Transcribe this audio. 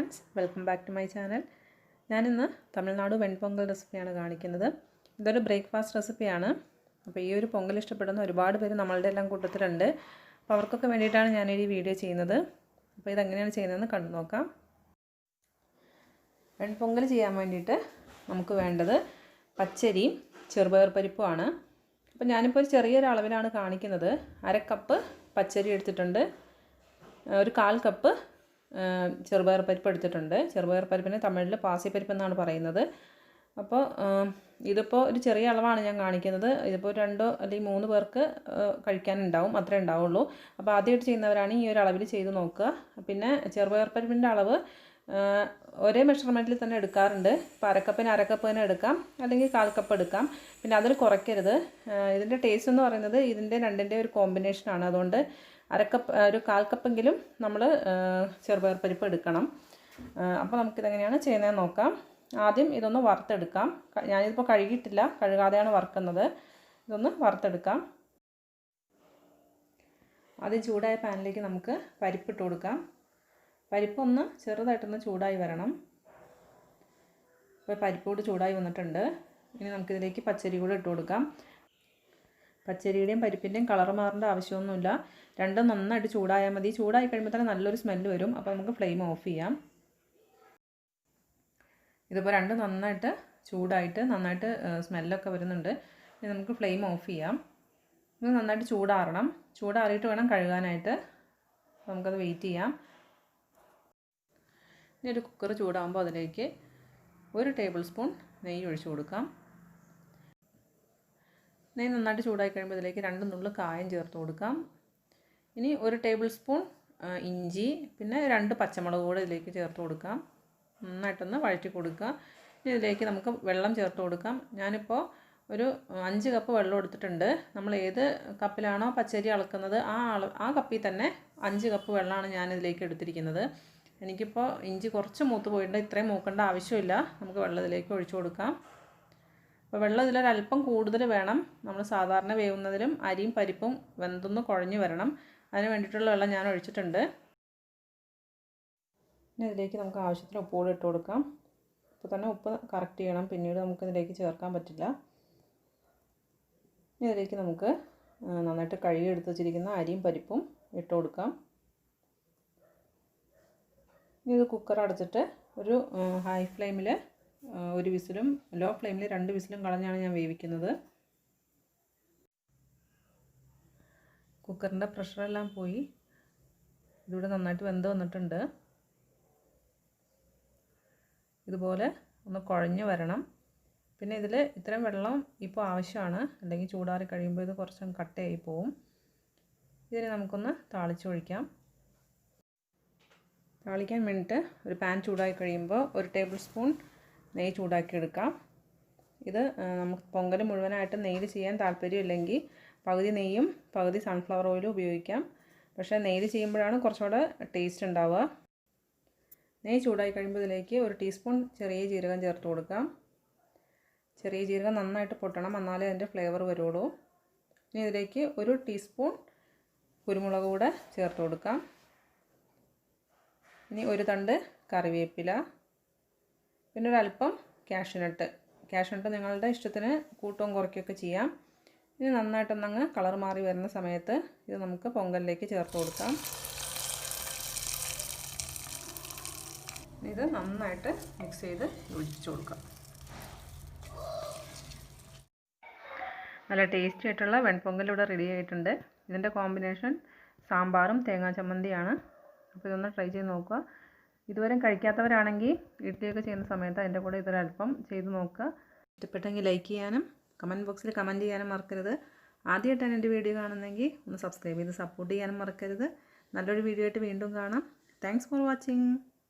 friends, welcome back to my channel. ഞാനിന്ന് തമിഴ്നാട് വെൺ പൊങ്കൽ റെസിപ്പിയാണ് കാണിക്കുന്നത്. ഇതൊരു ബ്രേക്ക്ഫാസ്റ്റ് റെസിപ്പിയാണ്. അപ്പോൾ ഈ ഒരു പൊങ്കൽ ഇഷ്ടപ്പെടുന്ന ഒരുപാട് പേര് നമ്മളുടെ എല്ലാം കൂട്ടത്തിലുണ്ട്. അപ്പോൾ അവർക്കൊക്കെ വേണ്ടിയിട്ടാണ് ഞാൻ ഈ വീഡിയോ ചെയ്യുന്നത്. അപ്പോൾ ഇതെങ്ങനെയാണ് ചെയ്യുന്നതെന്ന് കണ്ടു നോക്കാം. വെൺ പൊങ്കൽ ചെയ്യാൻ വേണ്ടിയിട്ട് നമുക്ക് വേണ്ടത് പച്ചരിയും ചെറുപയർ പരിപ്പുമാണ്. അപ്പോൾ ഞാനിപ്പോൾ ഒരു ചെറിയൊരു അളവിലാണ് കാണിക്കുന്നത്. 1/2 കപ്പ് പച്ചരി എടുത്തിട്ടുണ്ട്, ഒരു 1/4 കപ്പ് ചെറുപയർ പരിപ്പ് എടുത്തിട്ടുണ്ട്. ചെറുപയർ പരിപ്പിനെ തമിഴിൽ പാസിപ്പരിപ്പ് എന്നാണ് പറയുന്നത്. അപ്പോൾ ഇതിപ്പോൾ ഒരു ചെറിയ അളവാണ് ഞാൻ കാണിക്കുന്നത്. ഇതിപ്പോൾ 2 അല്ലെങ്കിൽ 3 പേർക്ക് കഴിക്കാനുണ്ടാവും, അത്രേ ഉണ്ടാവുള്ളൂ. അപ്പോൾ ആദ്യമായിട്ട് ചെയ്യുന്നവരാണ് ഈ ഒരു അളവിൽ ചെയ്ത് നോക്കുക. പിന്നെ ചെറുപയർ പരിപ്പിൻ്റെ അളവ് ഒരേ മെഷർമെൻറ്റിൽ തന്നെ എടുക്കാറുണ്ട്. ഇപ്പോൾ 1/2 കപ്പിന് 1/2 കപ്പ് തന്നെ എടുക്കാം, അല്ലെങ്കിൽ 1/4 കപ്പ് എടുക്കാം. പിന്നെ അതിൽ കുറയ്ക്കരുത്. ഇതിൻ്റെ ടേസ്റ്റ് എന്ന് പറയുന്നത് ഇതിൻ്റെ രണ്ടിൻ്റെ ഒരു കോമ്പിനേഷനാണ്. അതുകൊണ്ട് 1/2 കപ്പ് ഒരു 1/4 കപ്പെങ്കിലും നമ്മൾ ചെറുപയർ പരിപ്പ് എടുക്കണം. അപ്പോൾ നമുക്കിതെങ്ങനെയാണ് ചെയ്യുന്നതെന്ന് നോക്കാം. ആദ്യം ഇതൊന്ന് വറുത്തെടുക്കാം. ഞാനിതിപ്പോൾ കഴുകിയിട്ടില്ല, കഴുകാതെയാണ് വറുക്കുന്നത്. ഇതൊന്ന് വറുത്തെടുക്കാം. ആദ്യം ചൂടായ പാനിലേക്ക് നമുക്ക് പരിപ്പിട്ട് കൊടുക്കാം. പരിപ്പൊന്ന് ചെറുതായിട്ടൊന്ന് ചൂടായി വരണം. ഇപ്പോൾ പരിപ്പോട് ചൂടായി വന്നിട്ടുണ്ട്. ഇനി നമുക്കിതിലേക്ക് പച്ചരി കൂടെ ഇട്ട് കൊടുക്കാം. പച്ചരിയുടെയും പരിപ്പിൻ്റെയും കളർ മാറേണ്ട ആവശ്യമൊന്നുമില്ല. രണ്ടും നന്നായിട്ട് ചൂടായാൽ മതി. ചൂടായി കഴിയുമ്പോൾ തന്നെ നല്ലൊരു സ്മെല്ല് വരും. അപ്പോൾ നമുക്ക് ഫ്ലെയിം ഓഫ് ചെയ്യാം. ഇതിപ്പോൾ രണ്ടും നന്നായിട്ട് ചൂടായിട്ട് നന്നായിട്ട് സ്മെല്ലൊക്കെ വരുന്നുണ്ട്. ഇനി നമുക്ക് ഫ്ലെയിം ഓഫ് ചെയ്യാം. ഇത് നന്നായിട്ട് ചൂടാറണം. ചൂടാറിയിട്ട് വേണം കഴുകാനായിട്ട്. നമുക്കത് വെയിറ്റ് ചെയ്യാം. ഇനി ഒരു കുക്കർ ചൂടാകുമ്പോൾ അതിലേക്ക് 1 ടേബിൾ സ്പൂൺ നെയ്യ് ഒഴിച്ച് കൊടുക്കാം. നെയ്യ് നന്നായിട്ട് ചൂടായി കഴിയുമ്പോൾ ഇതിലേക്ക് 2 നുള്ളു കായം ചേർത്ത് കൊടുക്കാം. ഇനി 1 ടേബിൾ സ്പൂൺ ഇഞ്ചി, പിന്നെ 2 പച്ചമുളക് കൂടെ ഇതിലേക്ക് ചേർത്ത് കൊടുക്കാം. നന്നായിട്ടൊന്ന് വഴറ്റി കൊടുക്കുക. ഇനി ഇതിലേക്ക് നമുക്ക് വെള്ളം ചേർത്ത് കൊടുക്കാം. ഞാനിപ്പോൾ ഒരു 5 കപ്പ് വെള്ളം എടുത്തിട്ടുണ്ട്. നമ്മൾ ഏത് കപ്പിലാണോ പച്ചരി അളക്കുന്നത് ആ കപ്പിൽ തന്നെ 5 കപ്പ് വെള്ളമാണ് ഞാനിതിലേക്ക് എടുത്തിരിക്കുന്നത്. എനിക്കിപ്പോൾ ഇഞ്ചി കുറച്ച് മൂത്ത് പോയിട്ടുണ്ട്. ഇത്രയും മൂക്കേണ്ട ആവശ്യമില്ല. നമുക്ക് വെള്ളം ഇതിലേക്ക് ഒഴിച്ചു കൊടുക്കാം. അപ്പോൾ വെള്ളം ഇതിലൊരല്പം കൂടുതൽ വേണം. നമ്മൾ സാധാരണ വേവുന്നതിലും അരിയും പരിപ്പും വെന്തൊന്ന് കുഴഞ്ഞു വരണം. അതിന് വേണ്ടിയിട്ടുള്ള വെള്ളം ഞാൻ ഒഴിച്ചിട്ടുണ്ട്. ഇനി ഇതിലേക്ക് നമുക്ക് ആവശ്യത്തിന് ഉപ്പ് കൂടി ഇട്ട് കൊടുക്കാം. ഇപ്പോൾ തന്നെ ഉപ്പ് കറക്റ്റ് ചെയ്യണം, പിന്നീട് നമുക്കിതിലേക്ക് ചേർക്കാൻ പറ്റില്ല. ഇനി ഇതിലേക്ക് നമുക്ക് നന്നായിട്ട് കഴുകി എടുത്ത് വെച്ചിരിക്കുന്ന അരിയും പരിപ്പും ഇട്ട് കൊടുക്കാം. ഇനി ഇത് കുക്കർ അടച്ചിട്ട് ഒരു ഹൈ ഫ്ലെയിമിൽ 1 വിസിലും ലോ ഫ്ലെയിമിൽ 2 വിസിലും കളഞ്ഞാണ് ഞാൻ വേവിക്കുന്നത്. കുക്കറിൻ്റെ പ്രഷറെല്ലാം പോയി ഇതിവിടെ നന്നായിട്ട് വെന്ത് വന്നിട്ടുണ്ട്. ഇതുപോലെ ഒന്ന് കുഴഞ്ഞ് വരണം. പിന്നെ ഇതിൽ ഇത്രയും വെള്ളം ഇപ്പോൾ ആവശ്യമാണ്, അല്ലെങ്കിൽ ചൂടാറി കഴിയുമ്പോൾ ഇത് കുറച്ചും കട്ടയായി പോവും. ഇതിനെ നമുക്കൊന്ന് താളിച്ചൊഴിക്കാം. താളിക്കാൻ വേണ്ടിയിട്ട് ഒരു പാൻ ചൂടായി കഴിയുമ്പോൾ 1 ടേബിൾ സ്പൂൺ നെയ്യ് ചൂടാക്കി എടുക്കാം. ഇത് നമുക്ക് പൊങ്കൽ മുഴുവനായിട്ട് നെയ്യിൽ ചെയ്യാൻ താല്പര്യമില്ലെങ്കിൽ പകുതി നെയ്യും പകുതി സൺഫ്ലവർ ഓയിലും ഉപയോഗിക്കാം. പക്ഷേ നെയ്യിൽ ചെയ്യുമ്പോഴാണ് കുറച്ചുകൂടെ ടേസ്റ്റ് ഉണ്ടാവുക. നെയ്യ് ചൂടായി കഴിയുമ്പോൾ ഇതിലേക്ക് 1 ടീസ്പൂൺ ചെറിയ ജീരകം ചേർത്ത് കൊടുക്കാം. ചെറിയ ജീരകം നന്നായിട്ട് പൊട്ടണം, എന്നാലേ അതിൻ്റെ ഫ്ലേവർ വരുള്ളൂ. ഇനി ഇതിലേക്ക് 1 ടീസ്പൂൺ കുരുമുളക് കൂടെ ചേർത്ത് കൊടുക്കാം. ഇനി 1 തണ്ട് കറിവേപ്പില, പിന്നെ ഒരല്പം കാഷ്യൂനട്ട് നിങ്ങളുടെ ഇഷ്ടത്തിന് കൂട്ടവും കുറയ്ക്കുകയൊക്കെ ചെയ്യാം. ഇനി നന്നായിട്ടൊന്നങ്ങ് കളർ മാറി വരുന്ന സമയത്ത് ഇത് നമുക്ക് പൊങ്കലിലേക്ക് ചേർത്ത് കൊടുക്കാം. ഇത് നന്നായിട്ട് മിക്സ് ചെയ്ത് യോജിപ്പിച്ച് കൊടുക്കാം. നല്ല ടേസ്റ്റി ആയിട്ടുള്ള വെൺപൊങ്കൽ ഇവിടെ റെഡി ആയിട്ടുണ്ട്. ഇതിൻ്റെ കോമ്പിനേഷൻ സാമ്പാറും തേങ്ങാ ചമ്മന്തിയാണ്. അപ്പോൾ ഇതൊന്ന് ട്രൈ ചെയ്ത് നോക്കുക. ഇതുവരെ കഴിക്കാത്തവരാണെങ്കിൽ ഇഡ്ഡലിയൊക്കെ ചെയ്യുന്ന സമയത്ത് അതിൻ്റെ കൂടെ ഇതൊരല്പം ചെയ്ത് നോക്കുക. ഇഷ്ടപ്പെട്ടെങ്കിൽ ലൈക്ക് ചെയ്യാനും കമൻറ്റ് ബോക്സിൽ കമൻറ്റ് ചെയ്യാനും മറക്കരുത്. ആദ്യമായിട്ടാണ് എൻ്റെ വീഡിയോ കാണുന്നതെങ്കിൽ ഒന്ന് സബ്സ്ക്രൈബ് ചെയ്ത് സപ്പോർട്ട് ചെയ്യാനും മറക്കരുത്. നല്ലൊരു വീഡിയോ ആയിട്ട് വീണ്ടും കാണാം. Thanks for watching.